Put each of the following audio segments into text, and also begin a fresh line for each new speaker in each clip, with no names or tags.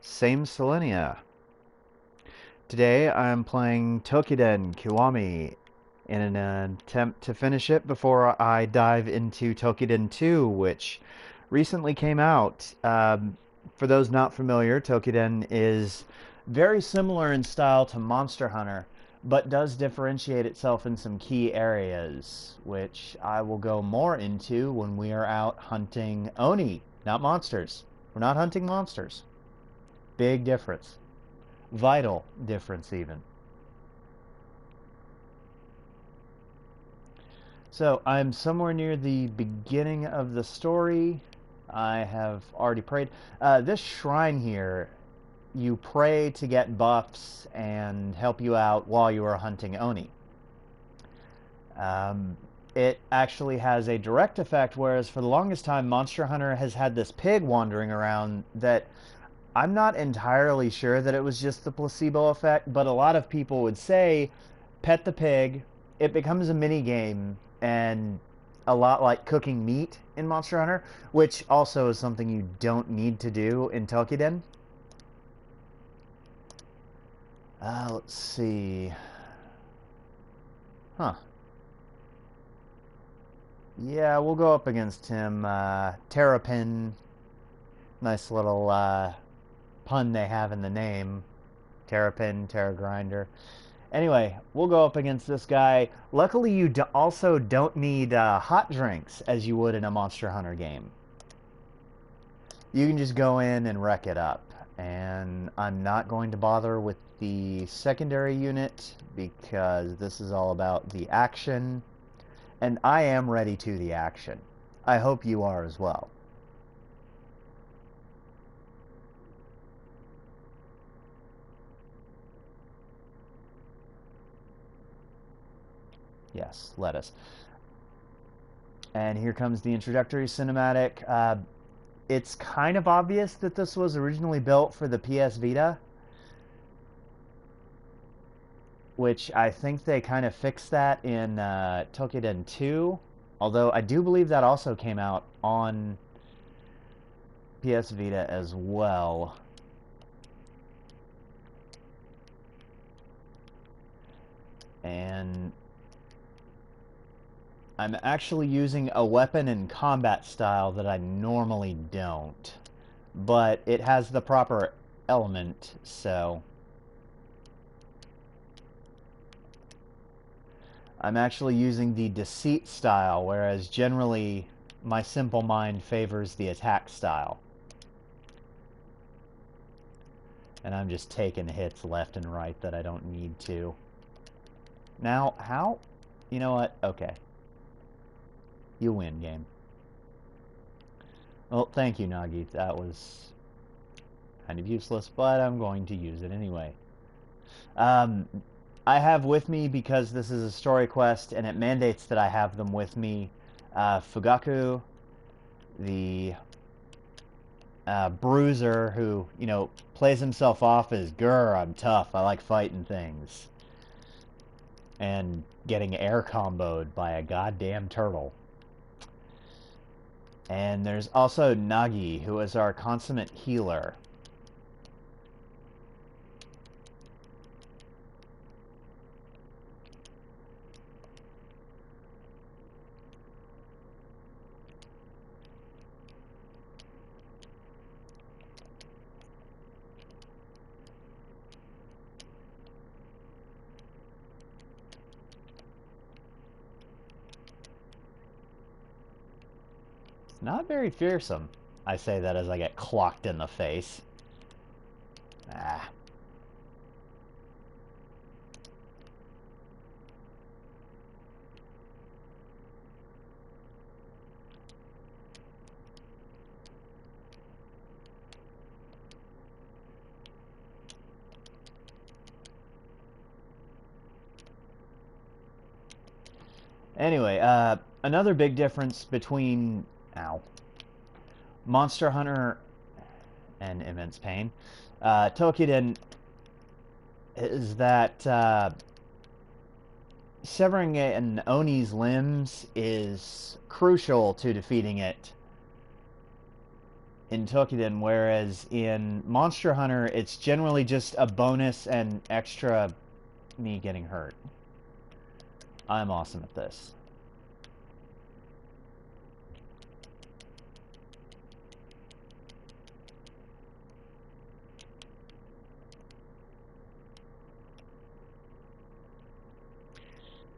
Same Selenia. Today I'm playing Toukiden Kiwami in an attempt to finish it before I dive into Toukiden 2, which recently came out. For those not familiar, Toukiden is very similar in style to Monster Hunter, but does differentiate itself in some key areas, which I will go more into when we are out hunting Oni, not monsters. We're not hunting monsters. Big difference. Vital difference, even. So I'm somewhere near the beginning of the story. I have already prayed. This shrine here, you pray to get buffs and help you out while you are hunting Oni. Um, it actually has a direct effect, whereas for the longest time, Monster Hunter has had this pig wandering around that I'm not entirely sure that it was just the placebo effect, but a lot of people would say pet the pig, it becomes a mini game, and a lot like cooking meat in Monster Hunter, which also is something you don't need to do in Toukiden. Let's see. Huh. Yeah, we'll go up against him. Terrapin. Nice little pun they have in the name. Terrapin, Terra Grinder. Anyway, we'll go up against this guy. Luckily, you also don't need hot drinks as you would in a Monster Hunter game. You can just go in and wreck it up. And I'm not going to bother with the secondary unit because this is all about the action. And I am ready to the action. I hope you are as well. Yes, let us. And here comes the introductory cinematic. It's kind of obvious that this was originally built for the PS Vita, which I think they kind of fixed that in Toukiden 2. Although I do believe that also came out on PS Vita as well. And I'm actually using a weapon and combat style that I normally don't. But it has the proper element, so I'm actually using the deceit style, whereas generally my simple mind favors the attack style. And I'm just taking hits left and right that I don't need to. Now, how? You know what? Okay. You win, game. Well, thank you, Nagi. That was kind of useless, but I'm going to use it anyway. Um, I have with me, because this is a story quest and it mandates that I have them with me, Fugaku, the bruiser who, plays himself off as, grr, I'm tough, I like fighting things. And getting air comboed by a goddamn turtle. And there's also Nagi, who is our consummate healer. Not very fearsome. I say that as I get clocked in the face. Ah. Anyway, another big difference between Monster Hunter and Immense Pain, Toukiden, is that severing an Oni's limbs is crucial to defeating it. in Toukiden, whereas in Monster Hunter, it's generally just a bonus and extra me getting hurt. I'm awesome at this.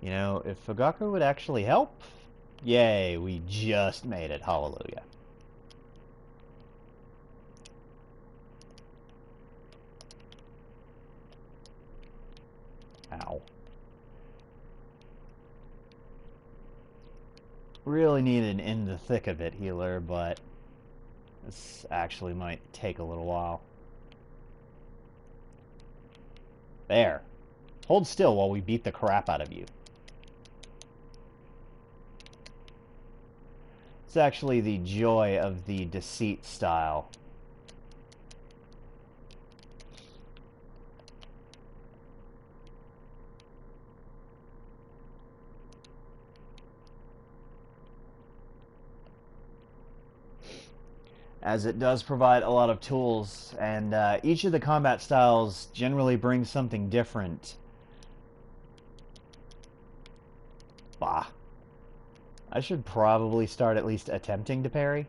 You know, if Fugaku would actually help, yay, we just made it. Hallelujah. Ow. Really need an in the thick of it healer, but this actually might take a little while. There. Hold still while we beat the crap out of you. It's actually the joy of the deceit style. As it does provide a lot of tools, and each of the combat styles generally brings something different. Bah. I should probably start at least attempting to parry.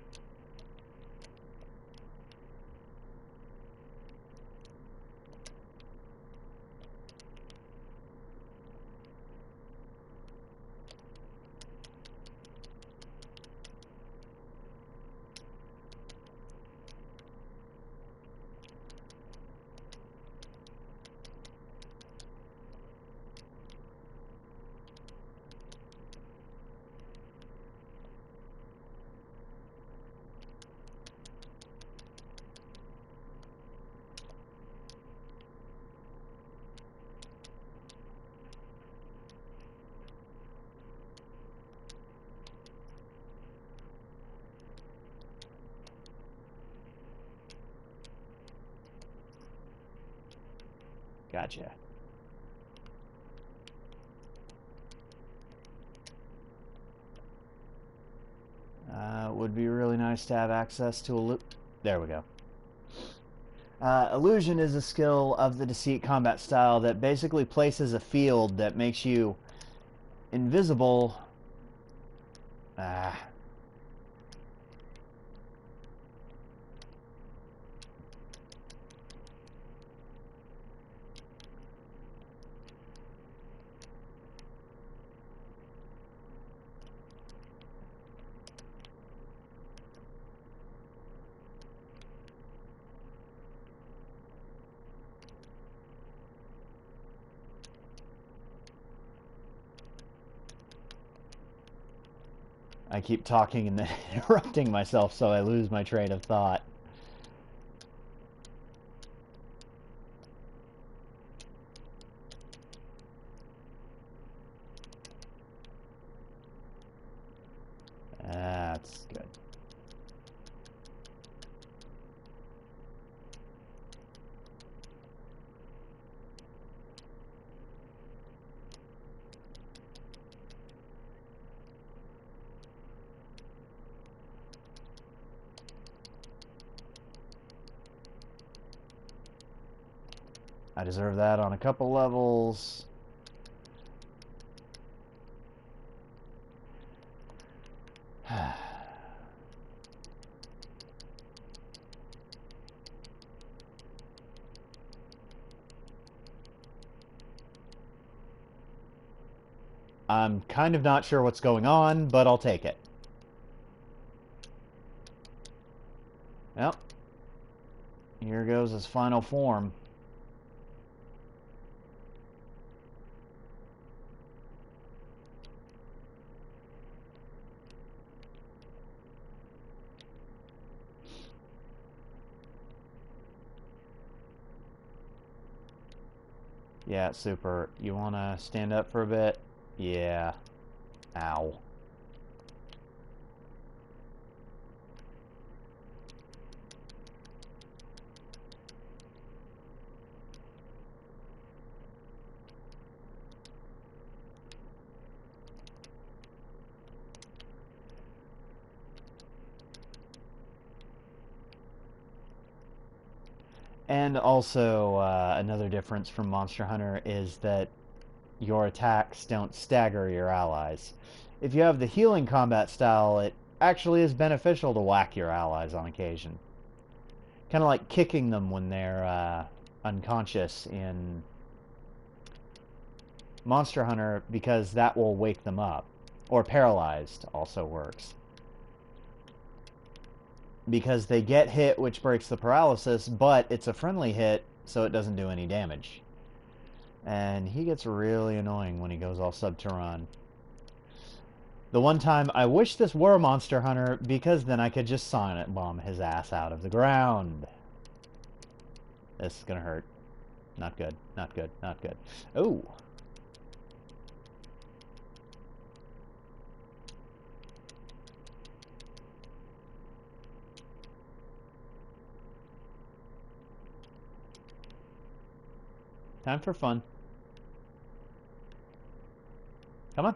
Gotcha. Would be really nice to have access to a there we go. Illusion is a skill of the Deceit combat style that basically places a field that makes you invisible. Ah. I keep talking and then interrupting myself so I lose my train of thought. That's good. I deserve that on a couple levels. I'm kind of not sure what's going on, but I'll take it. Well, here goes his final form. Yeah, super. You want to stand up for a bit? Yeah. Ow. And also, another difference from Monster Hunter is that your attacks don't stagger your allies. If you have the healing combat style, it actually is beneficial to whack your allies on occasion. Kind of like kicking them when they're unconscious in Monster Hunter, because that will wake them up. Or paralyzed also works. Because they get hit, which breaks the paralysis, but it's a friendly hit, so it doesn't do any damage. And he gets really annoying when he goes all Subterran. The one time I wish this were Monster Hunter, because then I could just Sonic Bomb his ass out of the ground. This is gonna hurt. Not good, not good, not good. Oh! Time for fun. Come on.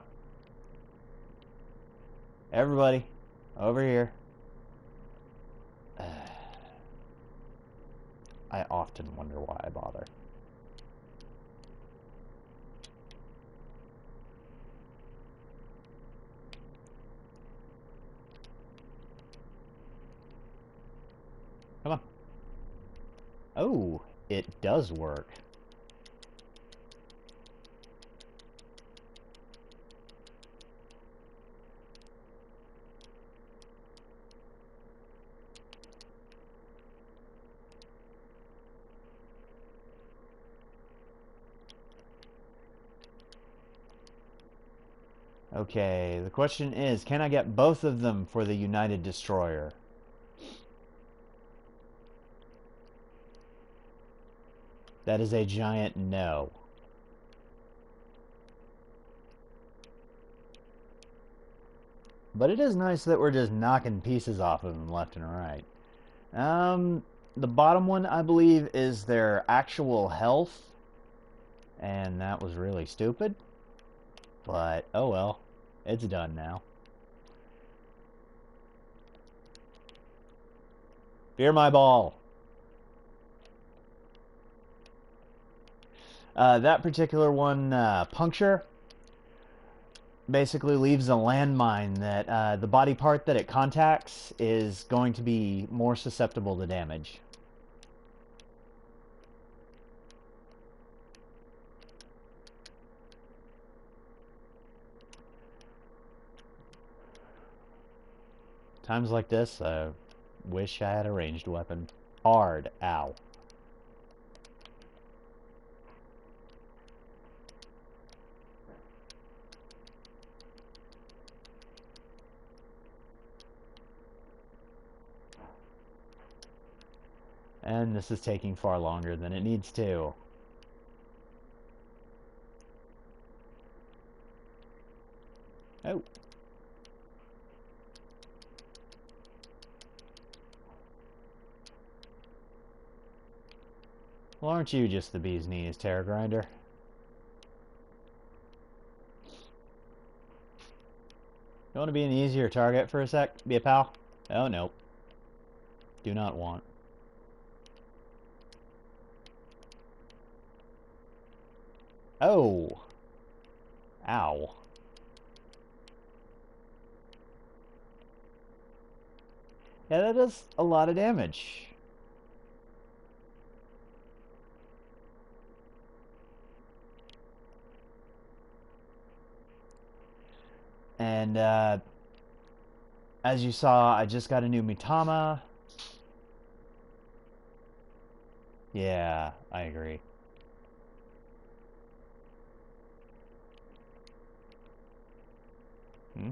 Everybody, over here. I often wonder why I bother. Come on. Oh, it does work. Okay, the question is, can I get both of them for the United Destroyer? That is a giant no. But it is nice that we're just knocking pieces off of them left and right. The bottom one, I believe, is their actual health. And that was really stupid. But, oh well. It's done now. Fear my ball. That particular one, Puncture, basically leaves a landmine that the body part that it contacts is going to be more susceptible to damage. Times like this, I wish I had a ranged weapon. Hard. Ow. And this is taking far longer than it needs to. Oh. Well, aren't you just the bee's knees, Terror Grinder? You want to be an easier target for a sec? Be a pal? Oh, no. Do not want. Oh! Ow. Yeah, that does a lot of damage. And, as you saw, I just got a new Mitama. Yeah, I agree. Hmm?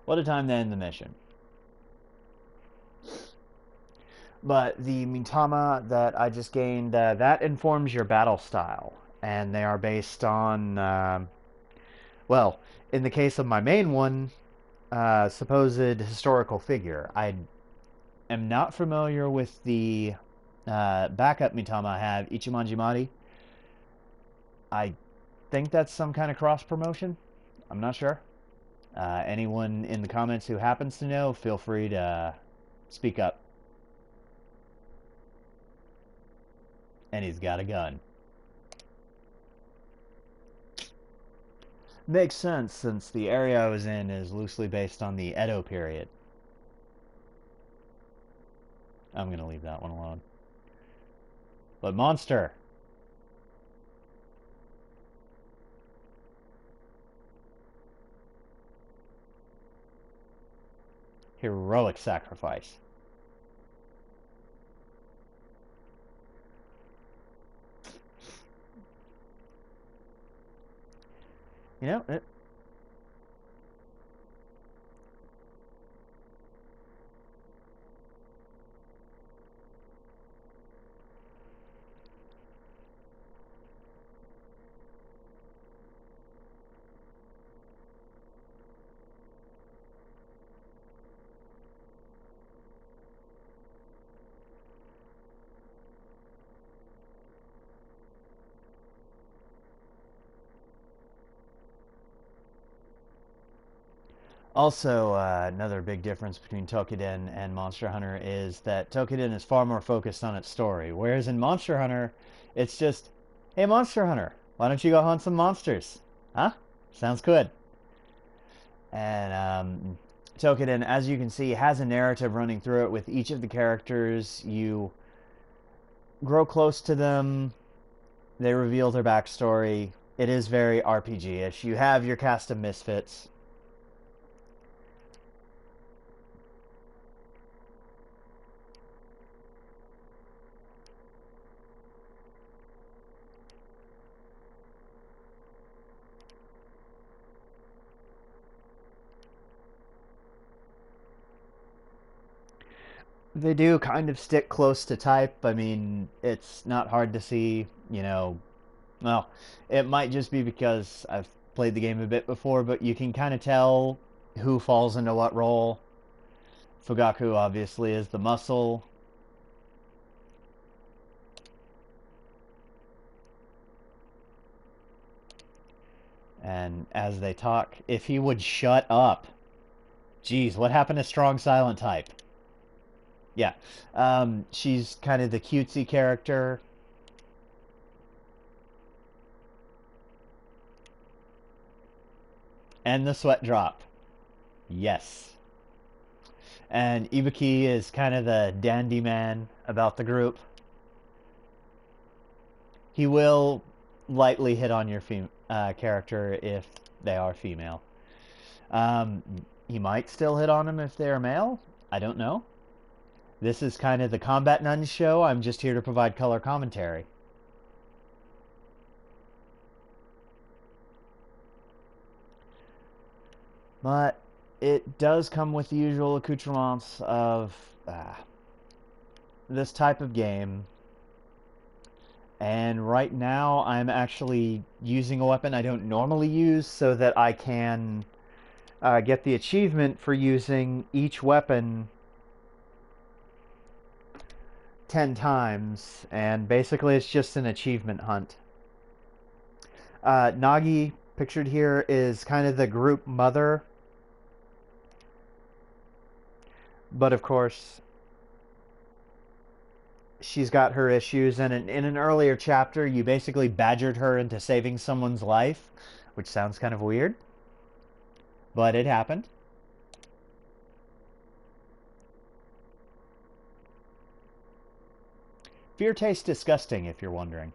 What a time to end the mission. But the Mitama that I just gained, that informs your battle style. And they are based on, well, in the case of my main one, supposed historical figure. I am not familiar with the backup Mitama I have, Ichimonji Mari. I think that's some kind of cross promotion. I'm not sure. Anyone in the comments who happens to know, feel free to speak up. And he's got a gun. Makes sense, since the area I was in is loosely based on the Edo period. I'm gonna leave that one alone. But monster! Heroic sacrifice. You know, also, another big difference between Toukiden and Monster Hunter is that Toukiden is far more focused on its story, whereas in Monster Hunter, it's just, hey, Monster Hunter, why don't you go hunt some monsters? Huh? Sounds good. And Toukiden, as you can see, has a narrative running through it with each of the characters. You grow close to them, they reveal their backstory. It is very RPG-ish. You have your cast of misfits. They do kind of stick close to type. I mean, it's not hard to see, well, it might just be because I've played the game a bit before, but you can kind of tell who falls into what role. Fugaku obviously is the muscle. And as they talk, if he would shut up. Geez, what happened to strong silent type? Yeah. She's kind of the cutesy character. And the sweat drop. Yes. And Ibuki is kind of the dandy man about the group. He will lightly hit on your character if they are female. Um, he might still hit on them if they are male. I don't know. This is kind of the Combat Nuns show. I'm just here to provide color commentary. But it does come with the usual accoutrements of this type of game. And right now I'm actually using a weapon I don't normally use so that I can get the achievement for using each weapon 10 times. And basically it's just an achievement hunt. Nagi, pictured here, is kind of the group mother. But of course, she's got her issues. And in an earlier chapter, you basically badgered her into saving someone's life, which sounds kind of weird. But it happened. Fear tastes disgusting, if you're wondering.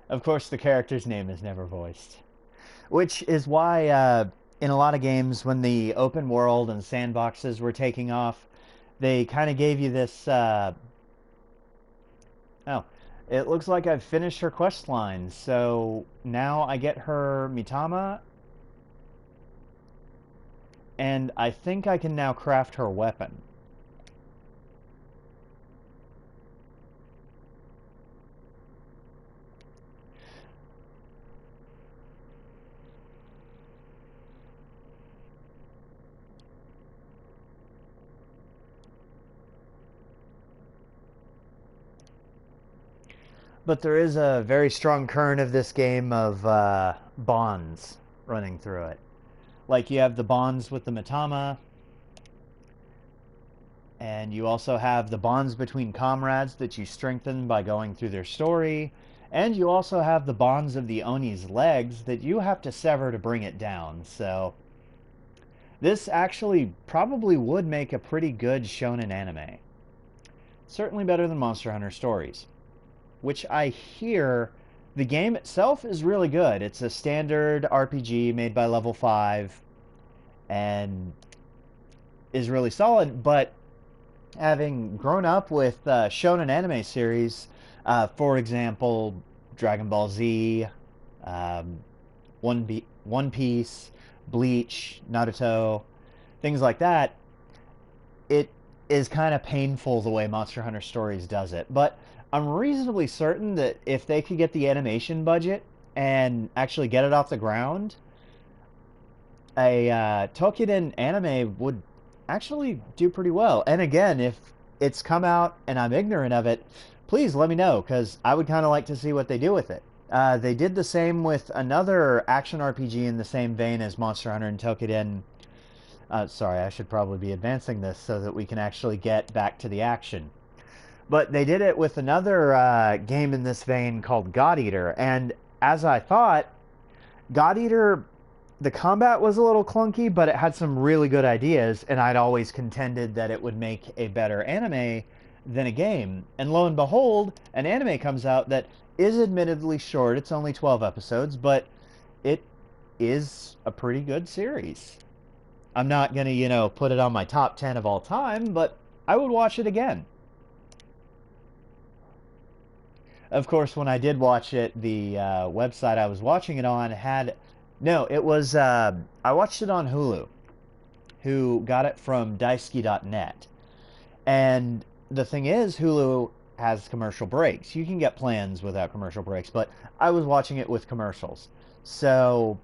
Of course, the character's name is never voiced. Which is why, in a lot of games, when the open world and sandboxes were taking off, they kind of gave you this, oh, it looks like I've finished her quest line, so now I get her Mitama, and I think I can now craft her weapon. But there is a very strong current of this game of bonds running through it. Like you have the bonds with the Mitama, and you also have the bonds between comrades that you strengthen by going through their story. And you also have the bonds of the Oni's legs that you have to sever to bring it down. So this actually probably would make a pretty good shonen anime. Certainly better than Monster Hunter Stories, which I hear the game itself is really good. It's a standard RPG made by Level 5 and is really solid, but having grown up with shonen anime series, for example, Dragon Ball Z, um, One Piece, Bleach, Naruto, things like that, it is kind of painful the way Monster Hunter Stories does it. But I'm reasonably certain that if they could get the animation budget and actually get it off the ground, a Toukiden anime would actually do pretty well. And again, if it's come out and I'm ignorant of it, please let me know, because I would kind of like to see what they do with it. They did the same with another action RPG in the same vein as Monster Hunter and Toukiden. Sorry, I should probably be advancing this so that we can actually get back to the action. But they did it with another game in this vein called God Eater. And as I thought, God Eater, the combat was a little clunky, but it had some really good ideas, and I'd always contended that it would make a better anime than a game. And lo and behold, an anime comes out that is admittedly short. It's only 12 episodes, but it is a pretty good series. I'm not going to, put it on my top 10 of all time, but I would watch it again. Of course, when I did watch it, the website I was watching it on had... No, it was... I watched it on Hulu, who got it from daisuki.net. And the thing is, Hulu has commercial breaks. You can get plans without commercial breaks, but I was watching it with commercials. So,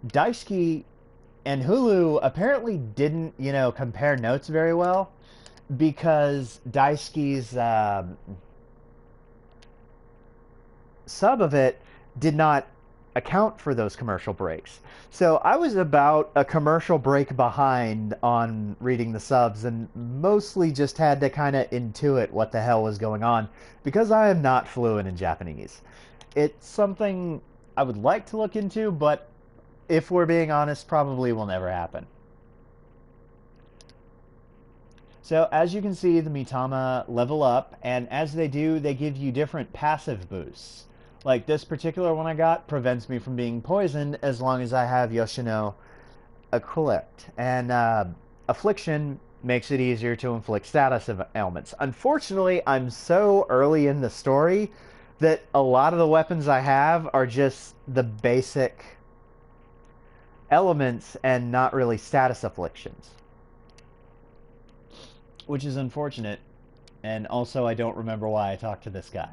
Daisuki and Hulu apparently didn't, compare notes very well, because Daisuki's sub of it did not account for those commercial breaks. So I was about a commercial break behind on reading the subs, and mostly just had to kind of intuit what the hell was going on, because I am not fluent in Japanese. It's something I would like to look into, but if we're being honest, probably will never happen. So as you can see, the Mitama level up, and as they do, they give you different passive boosts. Like this particular one I got prevents me from being poisoned as long as I have Yoshino equipped. And Affliction makes it easier to inflict status ailments. Unfortunately, I'm so early in the story that a lot of the weapons I have are just the basic elements and not really status afflictions, which is unfortunate. And also, I don't remember why I talked to this guy.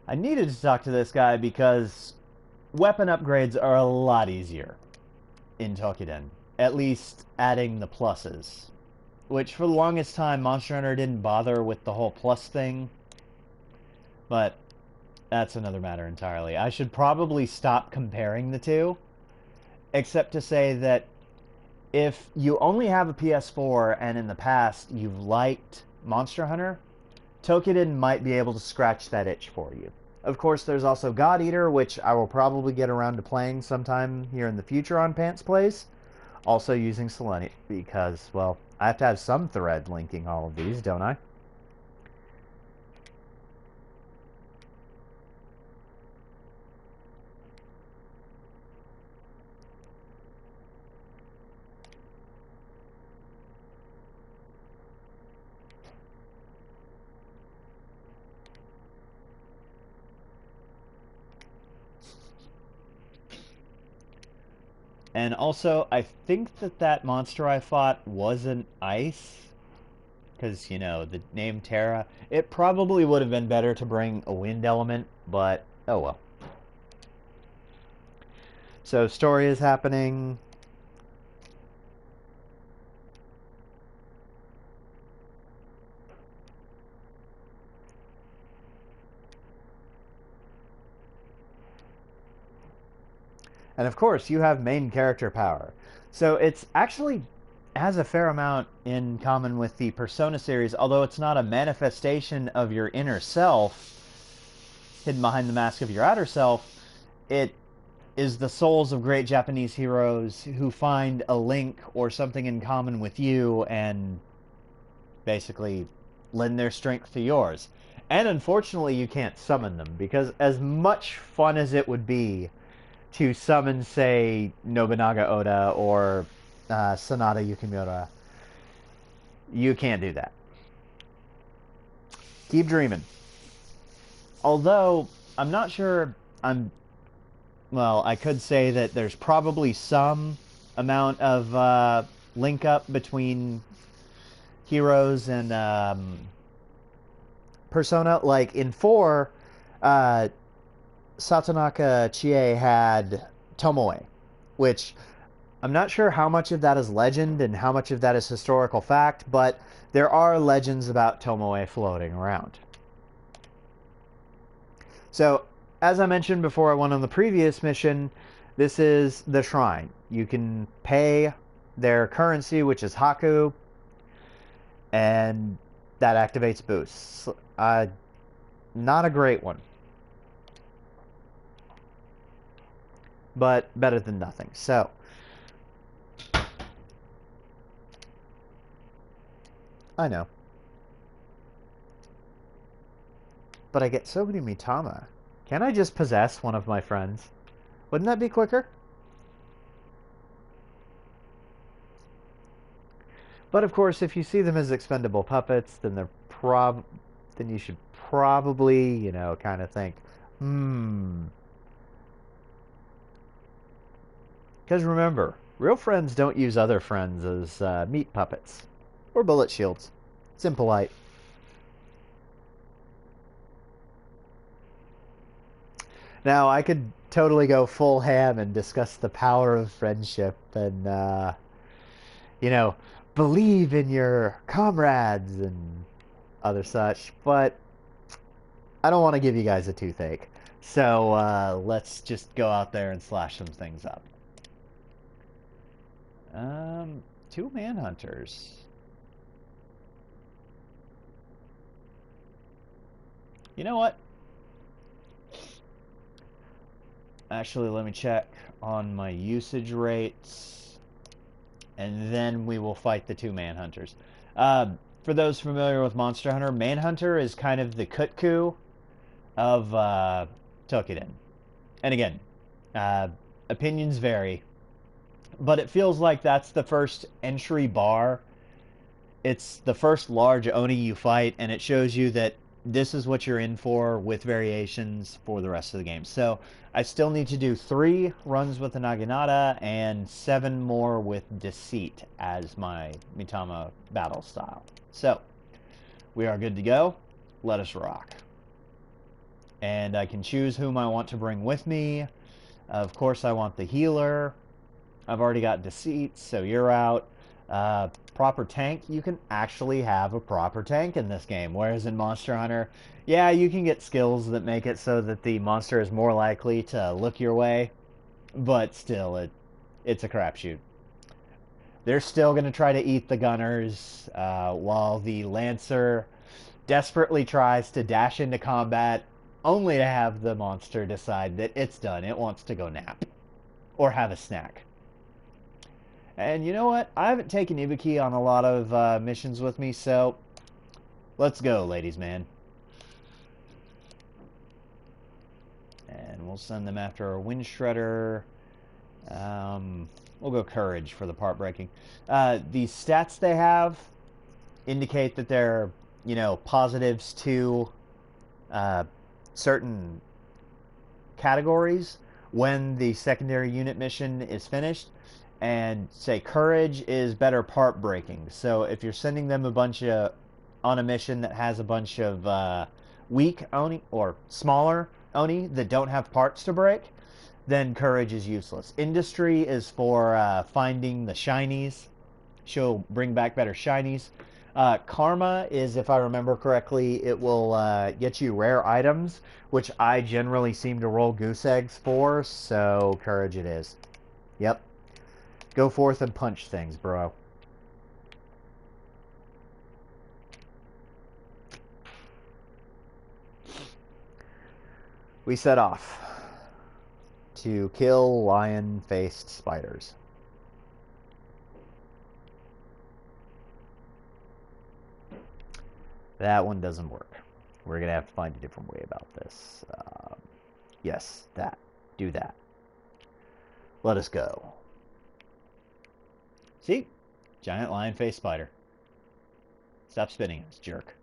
I needed to talk to this guy because weapon upgrades are a lot easier in Toukiden. At least adding the pluses. Which for the longest time, Monster Hunter didn't bother with the whole plus thing. But that's another matter entirely. I should probably stop comparing the two. Except to say that if you only have a PS4 and in the past you've liked Monster Hunter, Toukiden might be able to scratch that itch for you. Of course, there's also God Eater, which I will probably get around to playing sometime here in the future on Pants Plays. Also using Selenium, because, well, I have to have some thread linking all of these, don't I? And also, I think that monster I fought wasn't ice. Because, the name Terra. It probably would have been better to bring a wind element, but oh well. So, story is happening. And of course, you have main character power. So it's actually has a fair amount in common with the Persona series, although it's not a manifestation of your inner self hidden behind the mask of your outer self. It is the souls of great Japanese heroes who find a link or something in common with you and basically lend their strength to yours. And unfortunately, you can't summon them because, as much fun as it would be to summon, say, Nobunaga Oda or Sanada Yukimura, you can't do that. Keep dreaming. Although, I'm not sure well, I could say that there's probably some amount of link up between heroes and Persona. Like in 4, Satonaka Chie had Tomoe, which I'm not sure how much of that is legend and how much of that is historical fact, but there are legends about Tomoe floating around. So, as I mentioned before I went on the previous mission, this is the shrine. You can pay their currency, which is Haku, and that activates boosts. Not a great one, but better than nothing. So, I know. But I get so many Mitama. Can I just possess one of my friends? Wouldn't that be quicker? But of course, if you see them as expendable puppets, then then you should probably, kind of think, Because remember, real friends don't use other friends as meat puppets or bullet shields. It's impolite. Now, I could totally go full ham and discuss the power of friendship and, you know, believe in your comrades and other such, but I don't want to give you guys a toothache. So let's just go out there and slash some things up. 2 manhunters. You know what? Actually, let me check on my usage rates, and then we will fight the 2 manhunters. For those familiar with Monster Hunter, Manhunter is kind of the Kutku of Toukiden. And again, opinions vary, but it feels like that's the first entry bar. It's the first large Oni you fight, and it shows you that this is what you're in for with variations for the rest of the game. So I still need to do 3 runs with the Naginata and 7 more with Deceit as my Mitama battle style. So we are good to go. Let us rock. And I can choose whom I want to bring with me. Of course, I want the healer. I've already got Deceit, so you're out. Proper tank, you can actually have a proper tank in this game, whereas in Monster Hunter, yeah, you can get skills that make it so that the monster is more likely to look your way, but still, it's a crapshoot. They're still going to try to eat the gunners, while the Lancer desperately tries to dash into combat, only to have the monster decide that it's done, it wants to go nap, or have a snack. And you know what? I haven't taken Ibuki on a lot of missions with me, so let's go, ladies man. And we'll send them after our Wind Shredder. We'll go Courage for the part breaking. The stats they have indicate that they're, positives to certain categories when the secondary unit mission is finished. And say Courage is better part breaking. So if you're sending them on a mission that has a bunch of weak Oni or smaller Oni that don't have parts to break, then Courage is useless. Industry is for finding the shinies. She'll bring back better shinies. Karma is, if I remember correctly, it will get you rare items, which I generally seem to roll goose eggs for, so courage it is. Yep. Go forth and punch things, bro. We set off to kill lion-faced spiders. That one doesn't work. We're going to have to find a different way about this. Yes, that. Do that. Let us go. See? Giant lion-faced spider. Stop spinning, this jerk.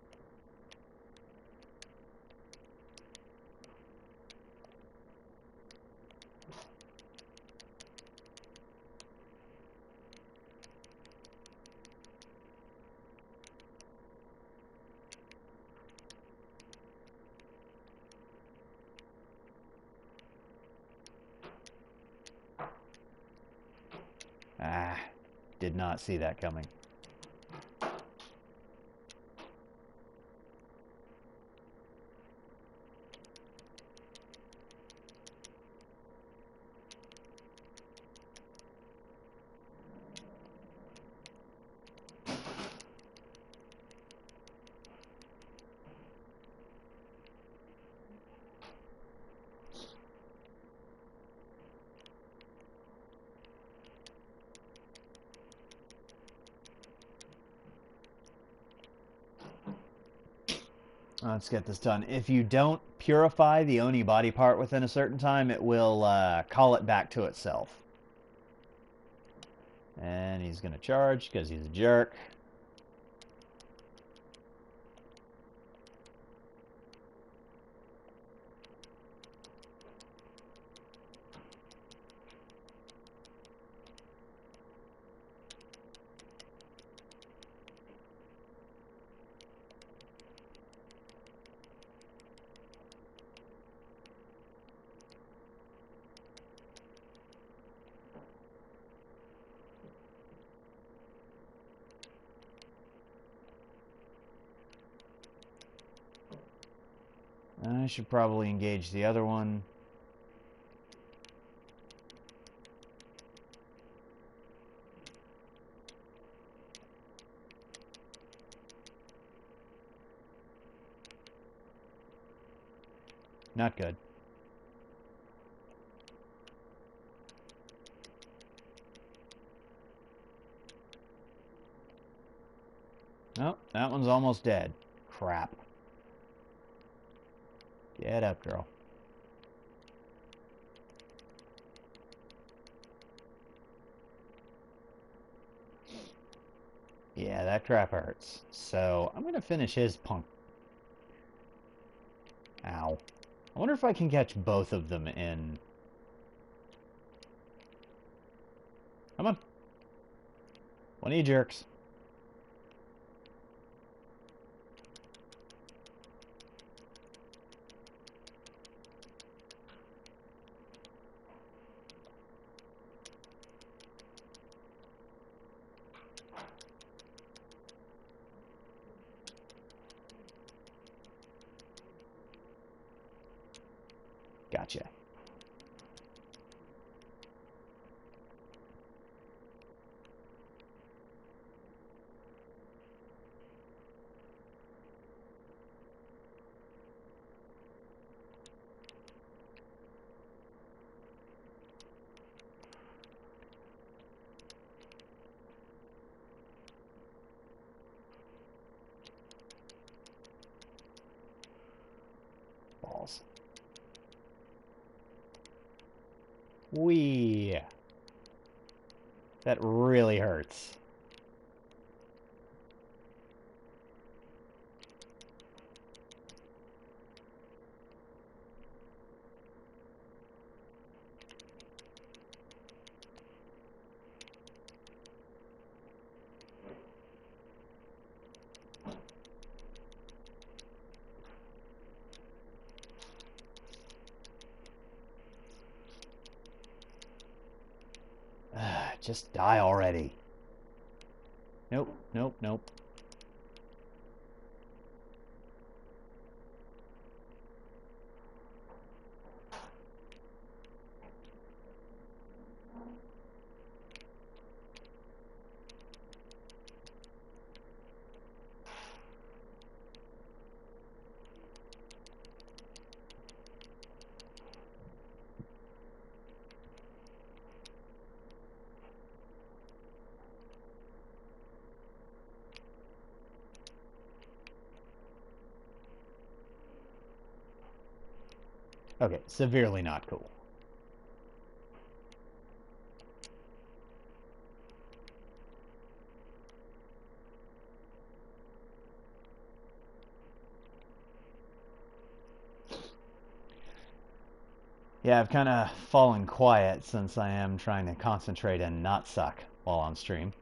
Ah, did not see that coming. Let's get this done. If you don't purify the Oni body part within a certain time, it will call it back to itself. And he's going to charge because he's a jerk. I should probably engage the other one. Not good. Oh, that one's almost dead. Crap. Get up, girl. Yeah, that crap hurts. So, I'm going to finish his punk. Ow. I wonder if I can catch both of them in... Come on. One of you jerks. Gotcha. Balls. Wee. That really hurts. Just die already. Nope, nope, nope. Okay, severely not cool. Yeah, I've kind of fallen quiet since I am trying to concentrate and not suck while on stream.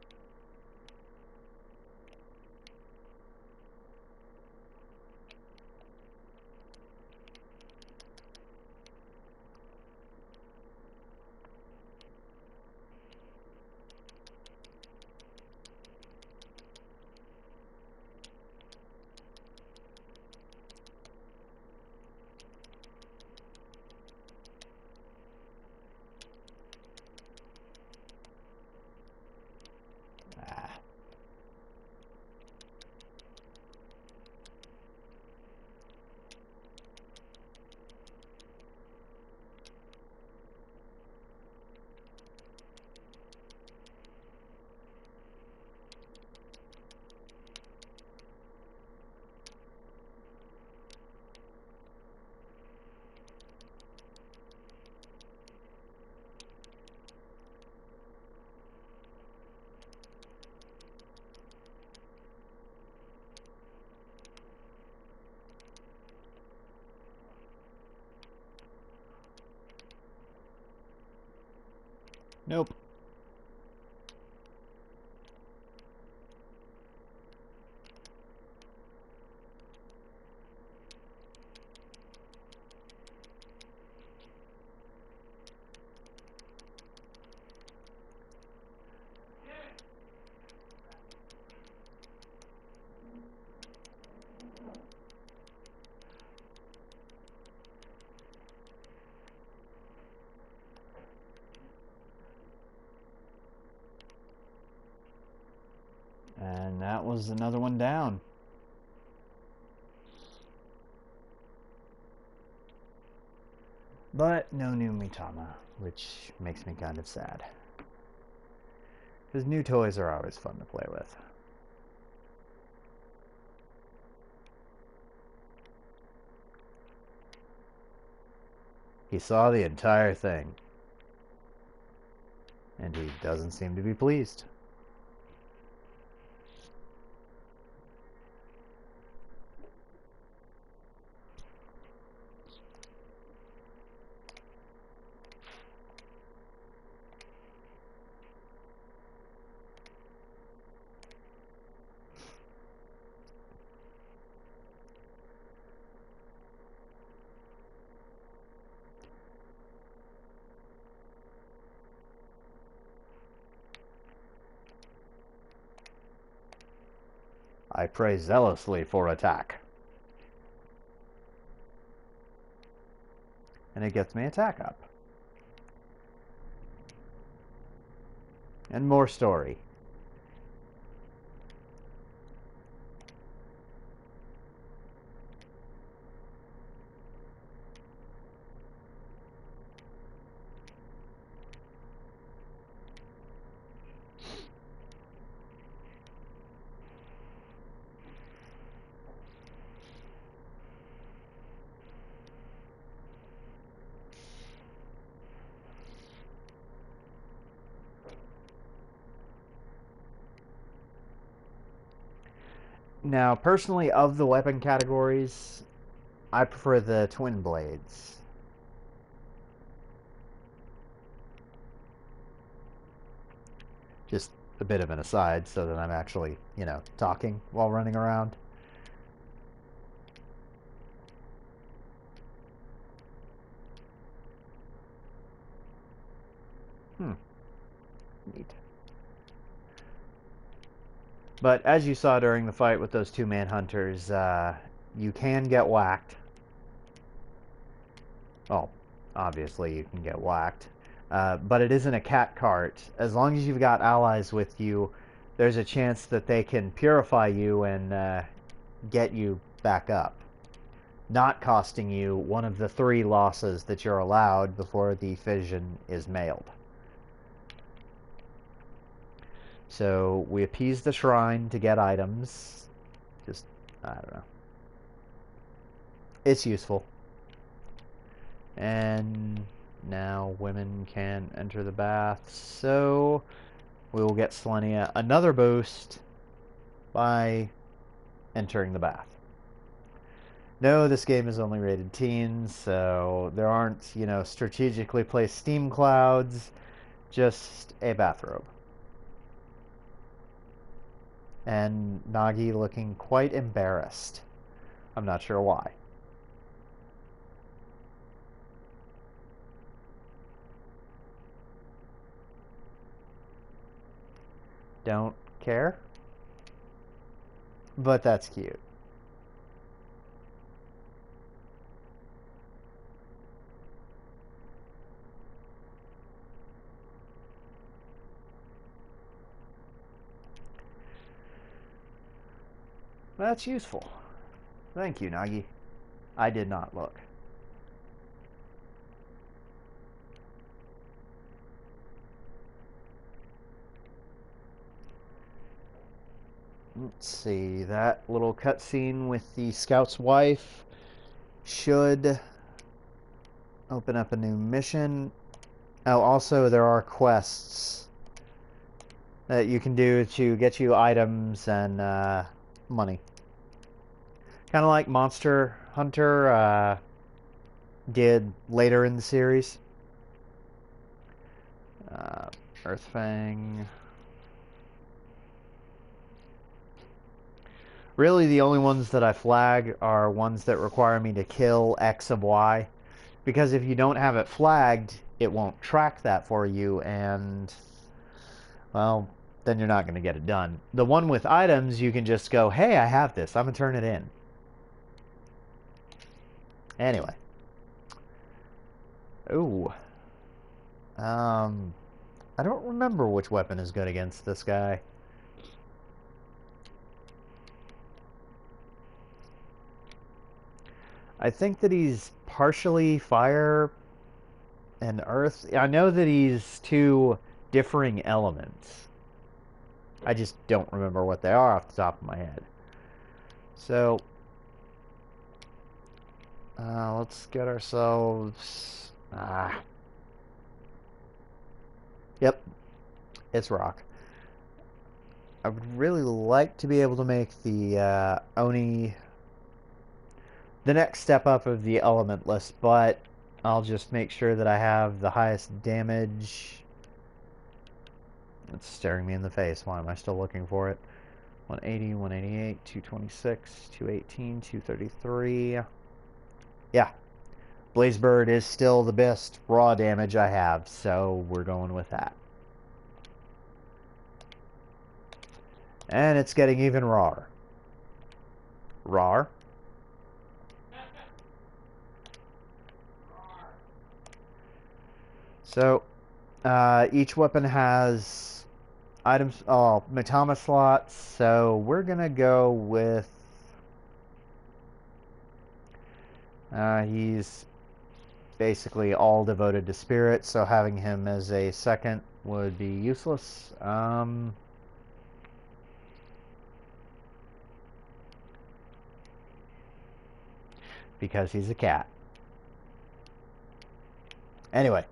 Ah. Nope. And that was another one down. But no new Mitama, which makes me kind of sad. Because new toys are always fun to play with. He saw the entire thing. And he doesn't seem to be pleased. I pray zealously for attack. And it gets me attack up. And more story. Now, personally, of the weapon categories, I prefer the twin blades. Just a bit of an aside so that I'm actually, talking while running around. Hmm, neat. But as you saw during the fight with those two manhunters, you can get whacked. Well, obviously you can get whacked. But it isn't a cat cart. As long as you've got allies with you, there's a chance that they can purify you and get you back up. Not costing you one of the 3 losses that you're allowed before the fission is mailed. So we appease the shrine to get items. Just, I don't know. It's useful. And now women can enter the bath, so we will get Selenia another boost by entering the bath. No, this game is only rated teens, so there aren't, strategically placed steam clouds, just a bathrobe. And Nagi looking quite embarrassed. I'm not sure why. Don't care. But that's cute. That's useful. Thank you, Nagi. I did not look. Let's see, that little cutscene with the scout's wife should open up a new mission. Oh, also there are quests that you can do to get you items and money. Kind of like Monster Hunter did later in the series. Earthfang. Really, the only ones that I flag are ones that require me to kill X of Y. Because if you don't have it flagged, it won't track that for you, and, well, then you're not going to get it done. The one with items, you can just go, hey, I have this. I'm going to turn it in. Anyway. Ooh. I don't remember which weapon is good against this guy. I think that he's partially fire and earth. I know that he's two differing elements. I just don't remember what they are off the top of my head. So, let's get ourselves... Yep, it's rock. I would really like to be able to make the Oni the next step up of the element list, but I'll just make sure that I have the highest damage. It's staring me in the face. Why am I still looking for it? 180, 188, 226, 218, 233. Yeah. Blazebird is still the best raw damage I have, so we're going with that. And it's getting even rawer. Rar. So, each weapon has items, Matama slots, so we're gonna go with, he's basically all devoted to spirit, so having him as a second would be useless. Because he's a cat. Anyway,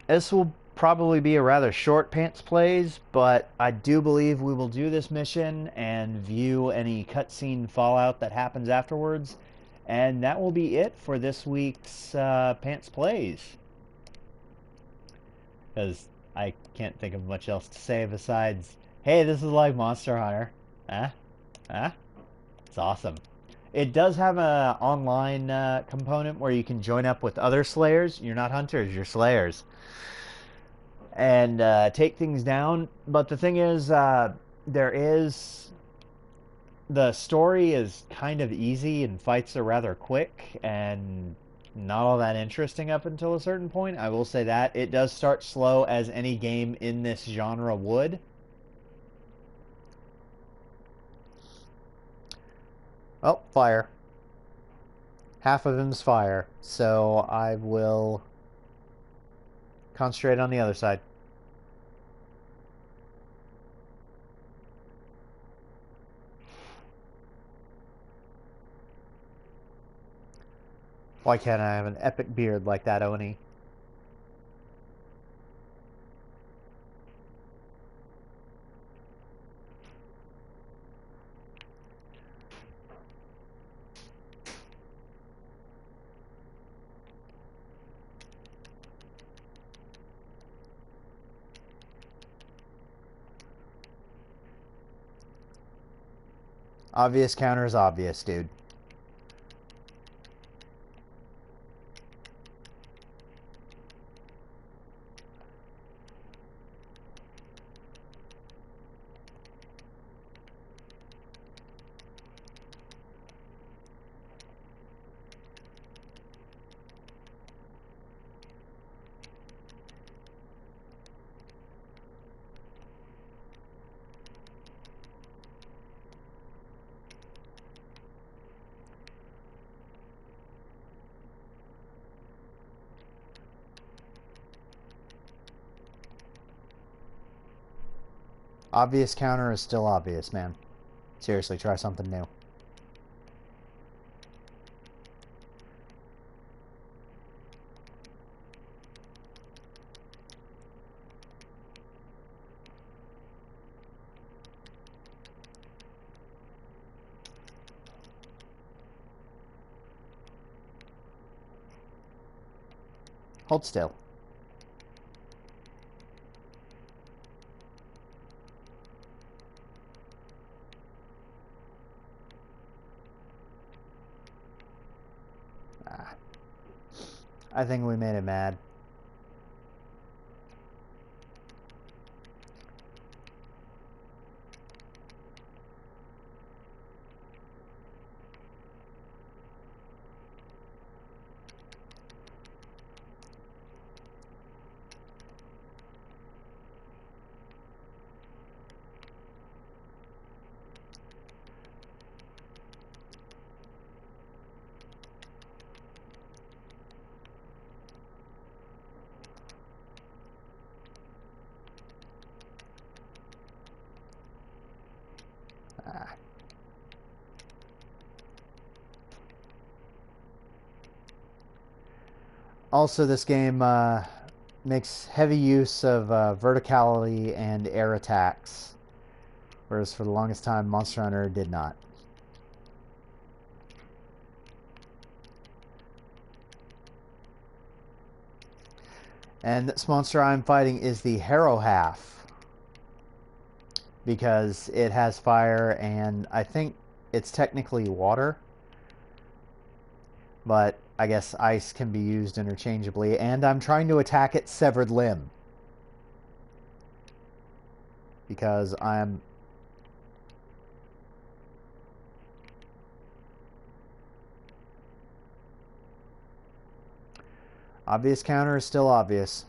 this will probably be a rather short Pants Plays, but I do believe we will do this mission and view any cutscene fallout that happens afterwards. And that will be it for this week's Pants Plays. Because I can't think of much else to say besides, hey, this is like Monster Hunter. Huh? Huh? It's awesome. It does have an online component where you can join up with other Slayers. You're not hunters, you're Slayers. And take things down. But the thing is, the story is kind of easy and fights are rather quick and not all that interesting up until a certain point. I will say that. It does start slow, as any game in this genre would. Oh, fire. Half of him's fire, so I will concentrate on the other side. Why can't I have an epic beard like that, Oni? Obvious counter is obvious, dude. Obvious counter is still obvious, man. Seriously, try something new. Hold still. Ah. I think we made it mad. Ah. Also, this game makes heavy use of verticality and air attacks, whereas for the longest time, Monster Hunter did not. And this monster I'm fighting is the Harrow Half, because it has fire and I think it's technically water, but I guess ice can be used interchangeably, and I'm trying to attack its severed limb because I'm obvious counter is still obvious.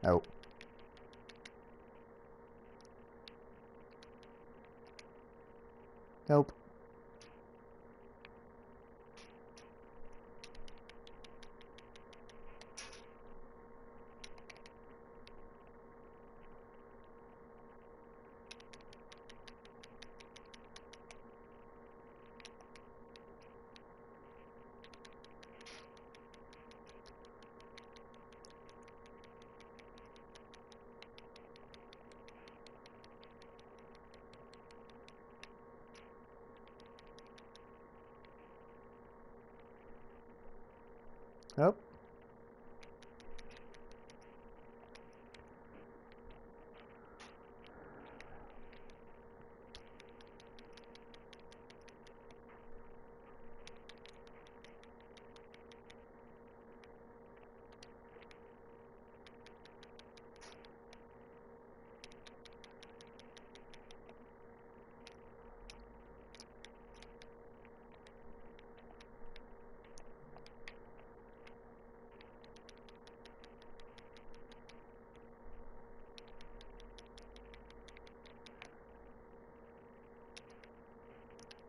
Oh. Nope. Nope.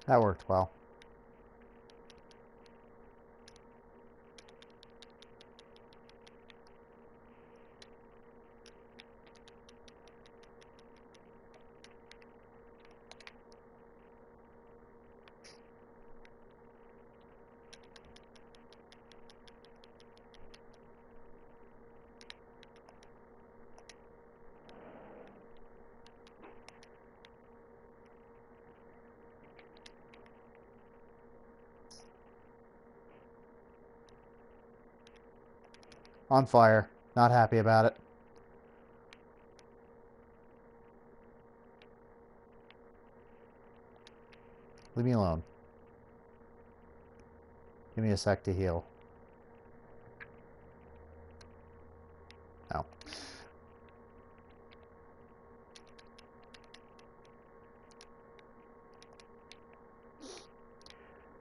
That worked well. On fire. Not happy about it. Leave me alone. Give me a sec to heal. No.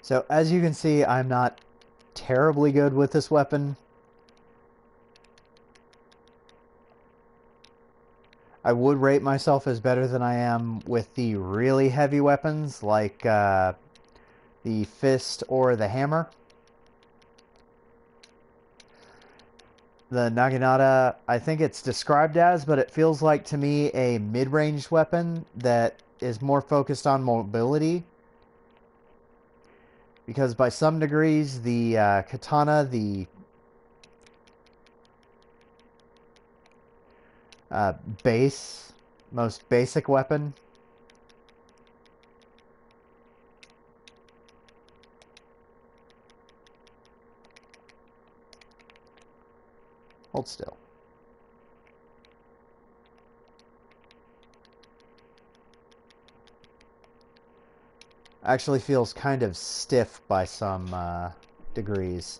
So as you can see, I'm not terribly good with this weapon. I would rate myself as better than I am with the really heavy weapons like the fist or the hammer. The Naginata, I think it's described as, but it feels like to me a mid-range weapon that is more focused on mobility. Because by some degrees, the katana, the most basic weapon, hold still. Actually feels kind of stiff by some degrees.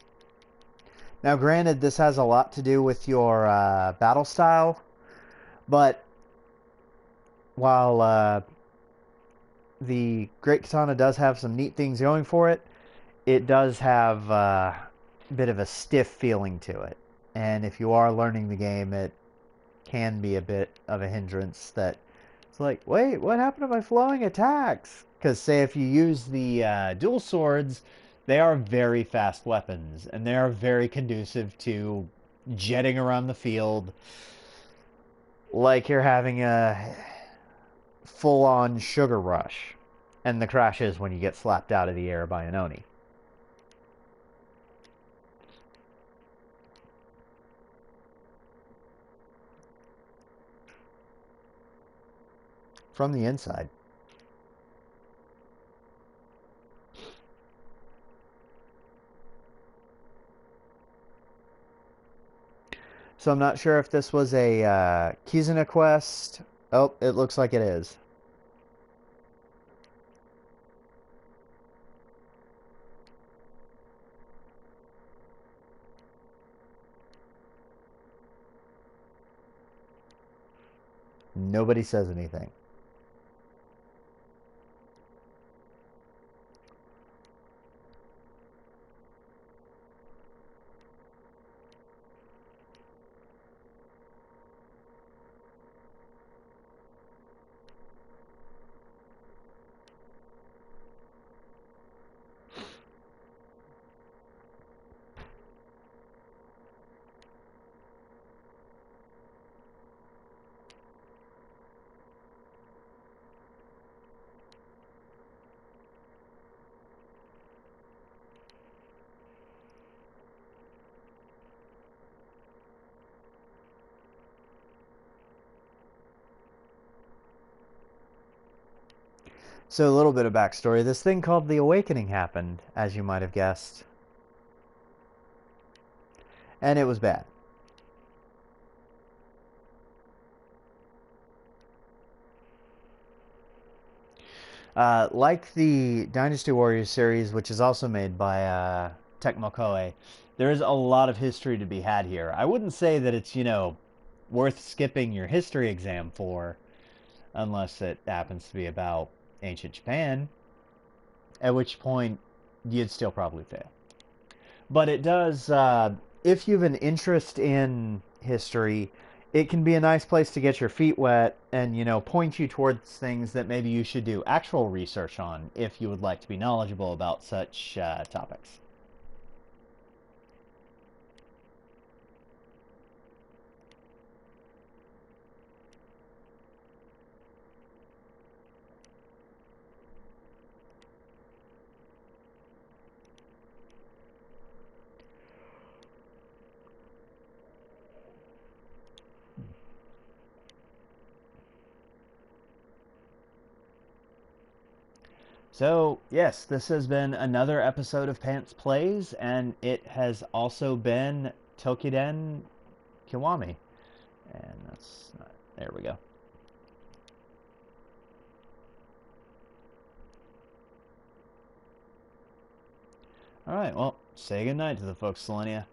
Now, granted, this has a lot to do with your battle style, but while the Great Katana does have some neat things going for it, it does have a bit of a stiff feeling to it. And if you are learning the game, it can be a bit of a hindrance that it's like, wait, what happened to my flowing attacks? Because say if you use the dual swords, they are very fast weapons, and they are very conducive to jetting around the field like you're having a full-on sugar rush. And the crash is when you get slapped out of the air by an Oni. From the inside. So I'm not sure if this was a Kizuna quest. Oh, it looks like it is. Nobody says anything. So a little bit of backstory. This thing called the Awakening happened, as you might have guessed. And it was bad. Like the Dynasty Warriors series, which is also made by Tecmo Koei, there is a lot of history to be had here. I wouldn't say that it's, worth skipping your history exam for, unless it happens to be about ancient Japan, at which point you'd still probably fail. But it does, if you have an interest in history, it can be a nice place to get your feet wet and, point you towards things that maybe you should do actual research on if you would like to be knowledgeable about such topics. So, yes, this has been another episode of Pants Plays, and it has also been Toukiden Kiwami. And that's not, there we go. All right, well, say goodnight to the folks, Selenia.